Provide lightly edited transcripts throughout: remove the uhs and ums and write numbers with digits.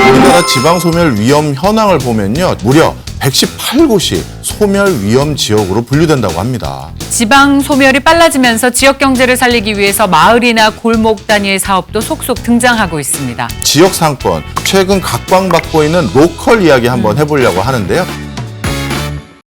우리나라 지방소멸 위험 현황을 보면요, 무려 118곳이 소멸 위험 지역으로 분류된다고 합니다. 지방 소멸이 빨라지면서 지역 경제를 살리기 위해서 마을이나 골목 단위의 사업도 속속 등장하고 있습니다. 지역 상권, 최근 각광받고 있는 로컬 이야기 한번 해보려고 하는데요.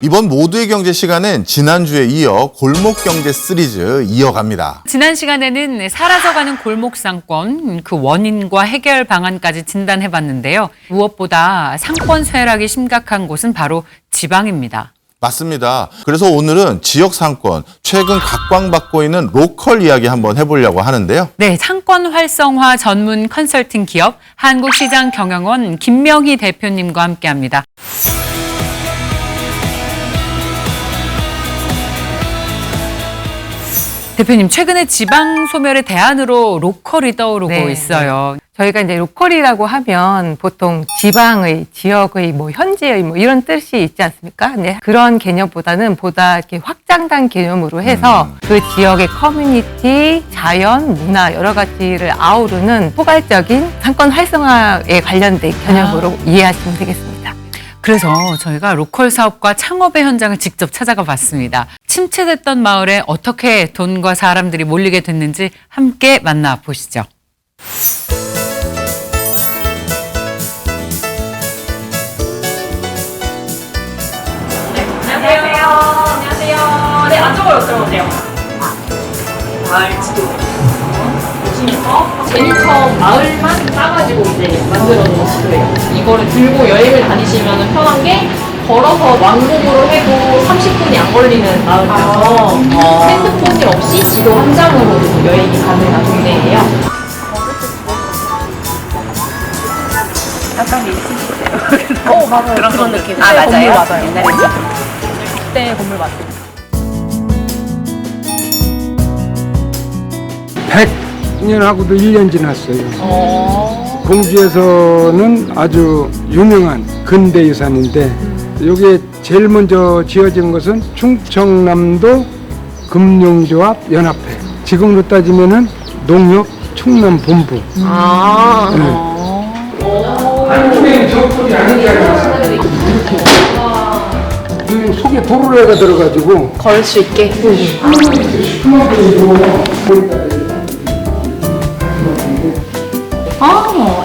이번 모두의 경제 시간은 지난주에 이어 골목 경제 시리즈 이어갑니다. 지난 시간에는 사라져가는 골목 상권, 그 원인과 해결 방안까지 진단해봤는데요. 무엇보다 상권 쇠락이 심각한 곳은 바로 지방입니다. 맞습니다. 그래서 오늘은 지역 상권, 최근 각광받고 있는 로컬 이야기 한번 해보려고 하는데요. 네, 상권 활성화 전문 컨설팅 기업 한국시장경영원 김명희 대표님과 함께합니다. 대표님, 최근에 지방 소멸의 대안으로 로컬이 떠오르고 있어요. 저희가 이제 로컬이라고 하면 보통 지방의, 지역의, 현지의 이런 뜻이 있지 않습니까? 네, 그런 개념보다는 보다 이렇게 확장된 개념으로 해서 그 지역의 커뮤니티, 자연, 문화 여러 가지를 아우르는 포괄적인 상권 활성화에 관련된 개념으로 이해하시면 되겠습니다. 그래서 저희가 로컬 사업과 창업의 현장을 직접 찾아가 봤습니다. 침체됐던 마을에 어떻게 돈과 사람들이 몰리게 됐는지 함께 만나보시죠. 안녕하세요. 네, 안쪽으로 들어오세요. 마을 지도. 보시면서 제니처럼 마을만 따가지고 이제 만들어놓은 지도예요. 이거를 들고 여행을 다니시면 편한 게 걸어서 왕복으로 해도 30분이 안 걸리는 마을이라서 핸드폰이 없이 지도 한 장으로 여행이 가능한 동네예요. 약간 있으시대요. 맞아요. 그런 느낌. 맞아요. 건물 맞아요. 옛날에 그때 건물 맞습니다. 100년하고도 1년 지났어요. 공주에서는 아주 유명한 근대유산인데 여기에 제일 먼저 지어진 것은 충청남도 금융조합 연합회. 지금으로 따지면은 농협 충남본부. 한국에 저쪽이 아니지 않았어요. 속에 도로래가 들어가지고 걸을 수 있게.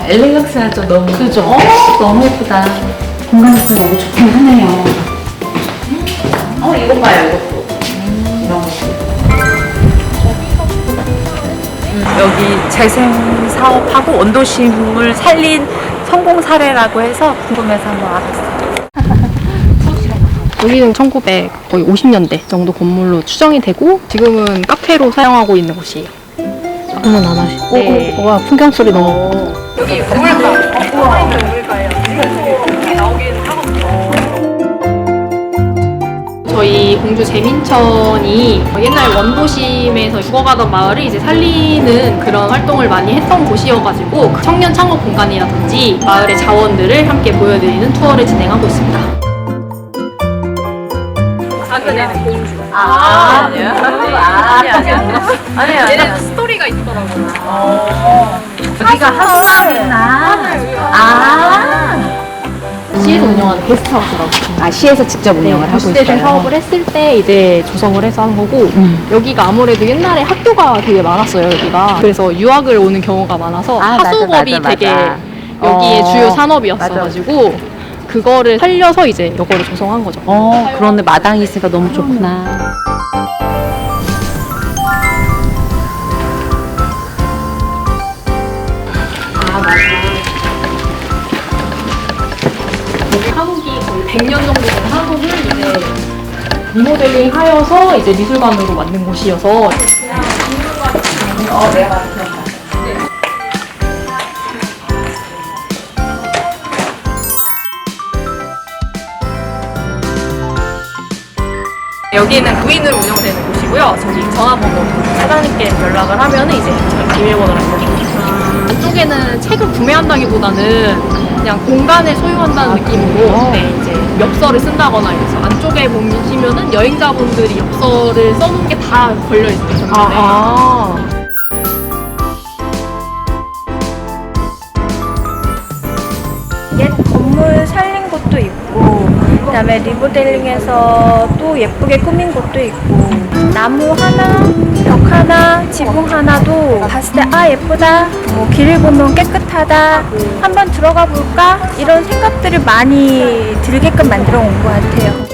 엘레강스하죠. 너무. 그죠? 너무 예쁘다. 공간도 너무 좋긴 하네요. 이거 봐요, 이것도. 이런 거. 여기 재생 사업하고 원도심을 살린 성공 사례라고 해서 궁금해서 한번 알았어요. 여기는 1950년대 정도 건물로 추정이 되고 지금은 카페로 사용하고 있는 곳이에요. 주문 안 하시고 네. 와 풍경 소리 너무 여기 우물가예요. 이렇게 나오긴 하거든요. 저희 공주 재민천이 옛날 원도심에서 죽어가던 마을을 이제 살리는 그런 활동을 많이 했던 곳이어가지고 청년 창업 공간이라든지 마을의 자원들을 함께 보여드리는 투어를 진행하고 있습니다. 작은 공주. 아니요. 아니요. 얘네 스토리가 있더라고요. 여기가 한마을이나. 시에서 운영하는 게스트하우스라고. 시에서 직접 운영을 하고 있어요. 시대생 사업을 했을 때 이제 조성을 해서 한 거고 여기가 아무래도 옛날에 학교가 되게 많았어요. 여기가 그래서 유학을 오는 경우가 많아서 하수업이 맞아. 되게 여기에 주요 산업이었어가지고 그거를 살려서 이제 이거를 조성한 거죠. 그런데 마당이 있으니까 너무 좋구나. 여기 한옥이 거의 100년 정도 된 한옥을 이제 리모델링 하여서 이제 미술관으로 만든 곳이어서 여기는 구인으로 운영되는 곳이고요. 저기 전화번호 사장님께 연락을 하면 이제 저희 비밀번호를 알려드립니다. 안쪽에는 책을 구매한다기보다는 그냥 공간을 소유한다는 느낌으로 이제 엽서를 쓴다거나 이래서 안쪽에 보시면은 여행자분들이 엽서를 써놓은 게 다 걸려 있어요. 옛 건물 살린 곳도 있고, 그다음에 리모델링해서 또 예쁘게 꾸민 곳도 있고, 나무 하나, 벽 하나, 지붕 하나도 봤을 때 아 예쁘다, 뭐 길을 보면 깨끗하다, 한번 들어가 볼까 이런 생각들을 많이 들게끔 만들어 온 것 같아요.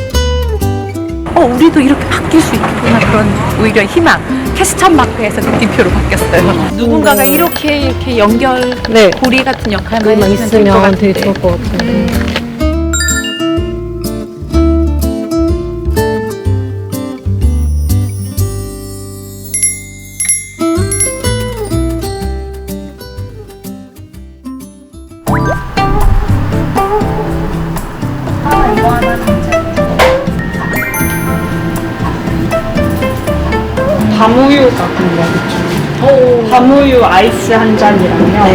우리도 이렇게 바뀔 수 있구나. 그런 오히려 희망. 캐스천 마크에서 느낌표로 바뀌었어요. 누군가가 이렇게 연결 고리 같은 역할만 해주면 되게 좋을 것 같아요. 밤우유 같은 거. 밤우유 아이스 한 잔이랑요.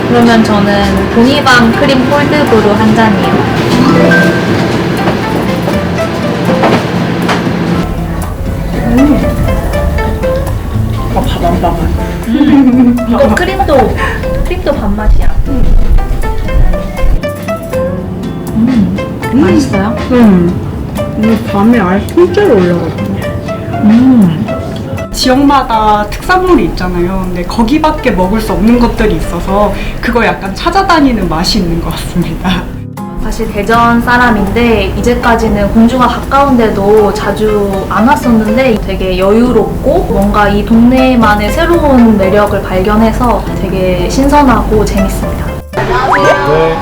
그러면 저는 동이밤 크림 콜드브루 한 잔이요. 이거 크림도 밥맛이야. 맛있어요? 밤에 아예 통째로 올라가거든요. 지역마다 특산물이 있잖아요. 근데 거기밖에 먹을 수 없는 것들이 있어서 그거 약간 찾아다니는 맛이 있는 것 같습니다. 사실 대전 사람인데 이제까지는 공주가 가까운데도 자주 안 왔었는데 되게 여유롭고 뭔가 이 동네만의 새로운 매력을 발견해서 되게 신선하고 재밌습니다. 네,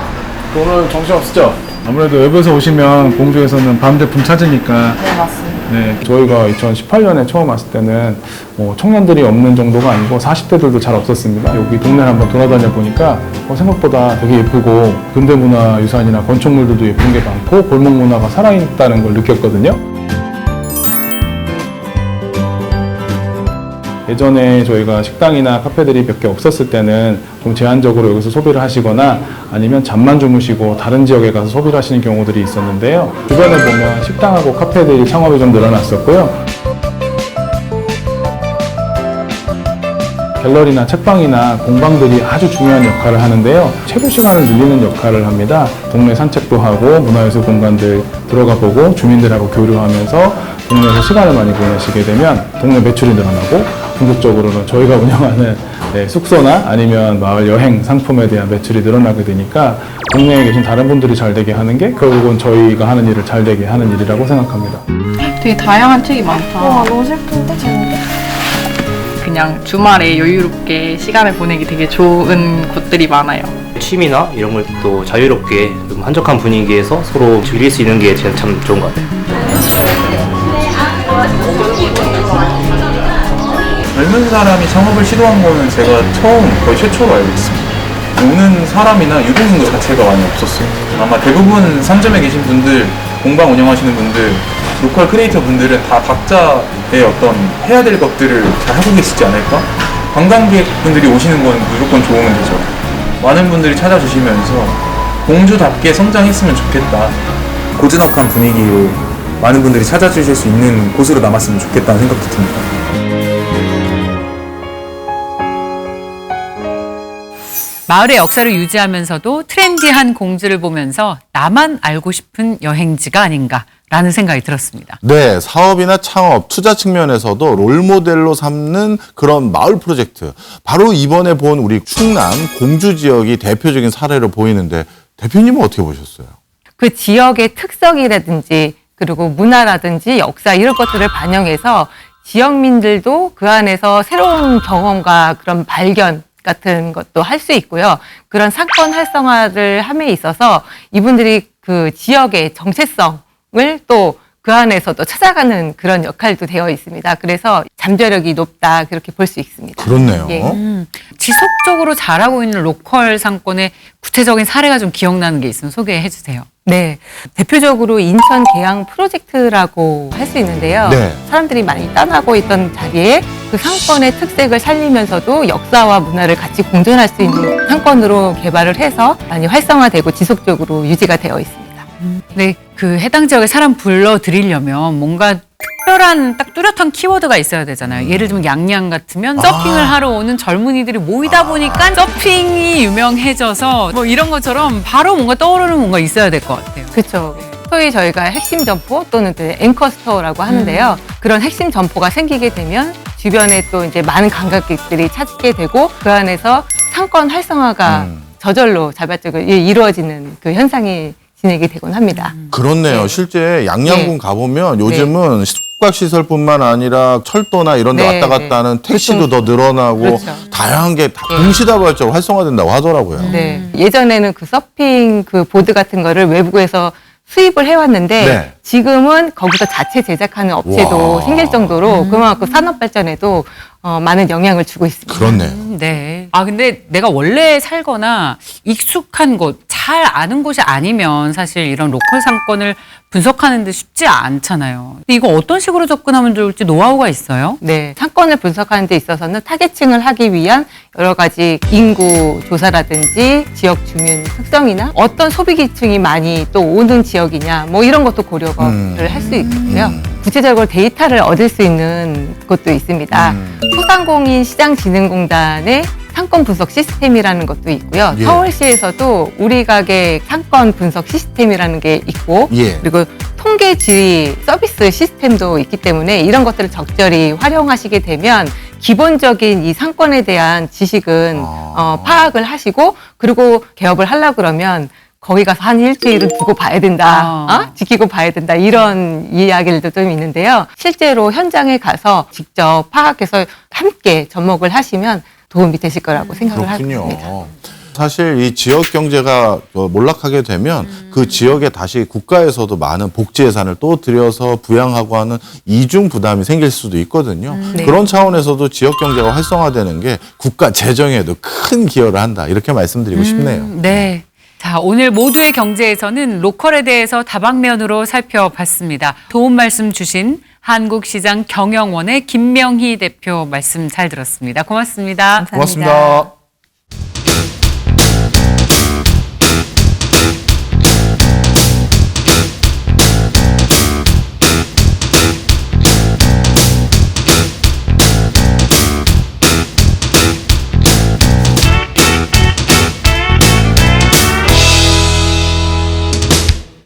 오늘 정신없으죠? 아무래도 외부에서 오시면 공주에서는 밤 제품 찾으니까. 네, 맞습니다. 네, 저희가 2018년에 처음 왔을 때는 청년들이 없는 정도가 아니고 40대들도 잘 없었습니다. 여기 동네를 한번 돌아다녀 보니까 생각보다 되게 예쁘고 근대문화 유산이나 건축물들도 예쁜 게 많고 골목 문화가 살아있다는 걸 느꼈거든요. 예전에 저희가 식당이나 카페들이 몇 개 없었을 때는 좀 제한적으로 여기서 소비를 하시거나 아니면 잠만 주무시고 다른 지역에 가서 소비를 하시는 경우들이 있었는데요. 주변에 보면 식당하고 카페들이 창업이 좀 늘어났었고요. 갤러리나 책방이나 공방들이 아주 중요한 역할을 하는데요. 체류 시간을 늘리는 역할을 합니다. 동네 산책도 하고 문화예술 공간들 들어가 보고 주민들하고 교류하면서 동네에서 시간을 많이 보내시게 되면 동네 매출이 늘어나고 궁극적으로는 저희가 운영하는 숙소나 아니면 마을 여행 상품에 대한 매출이 늘어나게 되니까 동네에 계신 다른 분들이 잘 되게 하는 게 결국은 저희가 하는 일을 잘 되게 하는 일이라고 생각합니다. 되게 다양한 책이 많다. 너무 슬픈데 재밌게. 그냥 주말에 여유롭게 시간을 보내기 되게 좋은 곳들이 많아요. 취미나 이런 걸 또 자유롭게 좀 한적한 분위기에서 서로 즐길 수 있는 게 참 좋은 것 같아요. 젊은 사람이 창업을 시도한 거는 제가 거의 최초로 알고 있습니다. 오는 사람이나 유동인구 자체가 많이 없었어요. 아마 대부분 상점에 계신 분들, 공방 운영하시는 분들, 로컬 크리에이터 분들은 다 각자의 어떤 해야 될 것들을 잘 하고 계시지 않을까? 관광객분들이 오시는 건 무조건 좋은 데죠. 많은 분들이 찾아주시면서 공주답게 성장했으면 좋겠다. 고즈넉한 분위기로 많은 분들이 찾아주실 수 있는 곳으로 남았으면 좋겠다는 생각도 듭니다. 마을의 역사를 유지하면서도 트렌디한 공주를 보면서 나만 알고 싶은 여행지가 아닌가라는 생각이 들었습니다. 네, 사업이나 창업, 투자 측면에서도 롤모델로 삼는 그런 마을 프로젝트. 바로 이번에 본 우리 충남 공주 지역이 대표적인 사례로 보이는데 대표님은 어떻게 보셨어요? 그 지역의 특성이라든지 그리고 문화라든지 역사 이런 것들을 반영해서 지역민들도 그 안에서 새로운 경험과 그런 발견 같은 것도 할 수 있고요. 그런 상권 활성화를 함에 있어서 이분들이 그 지역의 정체성을 또 그 안에서도 찾아가는 그런 역할도 되어 있습니다. 그래서 잠재력이 높다 그렇게 볼 수 있습니다. 그렇네요. 예. 지속적으로 잘하고 있는 로컬 상권의 구체적인 사례가 좀 기억나는 게 있으면 소개해 주세요. 네. 대표적으로 인천 계양 프로젝트라고 할 수 있는데요. 네. 사람들이 많이 떠나고 있던 자리에 그 상권의 특색을 살리면서도 역사와 문화를 같이 공존할 수 있는 상권으로 개발을 해서 많이 활성화되고 지속적으로 유지가 되어 있습니다. 네, 그 해당 지역에 사람 불러들이려면 뭔가 특별한 딱 뚜렷한 키워드가 있어야 되잖아요. 예를 들면 양양 같으면 서핑을 하러 오는 젊은이들이 모이다 보니까 서핑이 유명해져서 뭐 이런 것처럼 바로 뭔가 떠오르는 뭔가 있어야 될 것 같아요. 그렇죠. 소위 저희가 핵심 점포 또는 앵커 스토어라고 하는데요. 그런 핵심 점포가 생기게 되면 주변에 또 이제 많은 관광객들이 찾게 되고 그 안에서 상권 활성화가 저절로 자발적으로 이루어지는 그 현상이 진행이 되곤 합니다. 그렇네요. 실제 양양군 가보면 요즘은 숙박시설뿐만 아니라 철도나 이런 데 왔다 갔다 하는 택시도 더 늘어나고 그렇죠. 다양한 게 다 동시다발적으로 활성화된다고 하더라고요. 네. 예전에는 그 서핑 그 보드 같은 거를 외국에서 수입을 해왔는데 네. 지금은 거기서 자체 제작하는 업체도 와. 생길 정도로 그만큼 산업 발전에도 많은 영향을 주고 있습니다. 그렇네요. 네. 아, 근데 내가 원래 살거나 익숙한 곳, 잘 아는 곳이 아니면 사실 이런 로컬 상권을 분석하는데 쉽지 않잖아요. 근데 이거 어떤 식으로 접근하면 좋을지 노하우가 있어요? 네. 상권을 분석하는 데 있어서는 타겟층을 하기 위한 여러 가지 인구 조사라든지 지역 주민 특성이나 어떤 소비계층이 많이 또 오는 지역이냐 뭐 이런 것도 고려를 할 수 있고요. 구체적으로 데이터를 얻을 수 있는 것도 있습니다. 소상공인 시장진흥공단의 상권 분석 시스템이라는 것도 있고요. 예. 서울시에서도 우리 가게 상권 분석 시스템이라는 게 있고 예. 그리고 통계 지휘 서비스 시스템도 있기 때문에 이런 것들을 적절히 활용하시게 되면 기본적인 이 상권에 대한 지식은 파악을 하시고 그리고 개업을 하려고 그러면 거기 가서 한 일주일은 두고 봐야 된다, 지키고 봐야 된다 이런 이야기들도 좀 있는데요. 실제로 현장에 가서 직접 파악해서 함께 접목을 하시면 도움이 되실 거라고 생각을 하고 있습니다. 그렇군요. 사실 이 지역 경제가 몰락하게 되면 그 지역에 다시 국가에서도 많은 복지 예산을 또 들여서 부양하고 하는 이중 부담이 생길 수도 있거든요. 네. 그런 차원에서도 지역 경제가 활성화되는 게 국가 재정에도 큰 기여를 한다. 이렇게 말씀드리고 싶네요. 네. 자, 오늘 모두의 경제에서는 로컬에 대해서 다방면으로 살펴봤습니다. 도움 말씀 주신 한국시장 경영원의 김명희 대표 말씀 잘 들었습니다. 고맙습니다. 고맙습니다.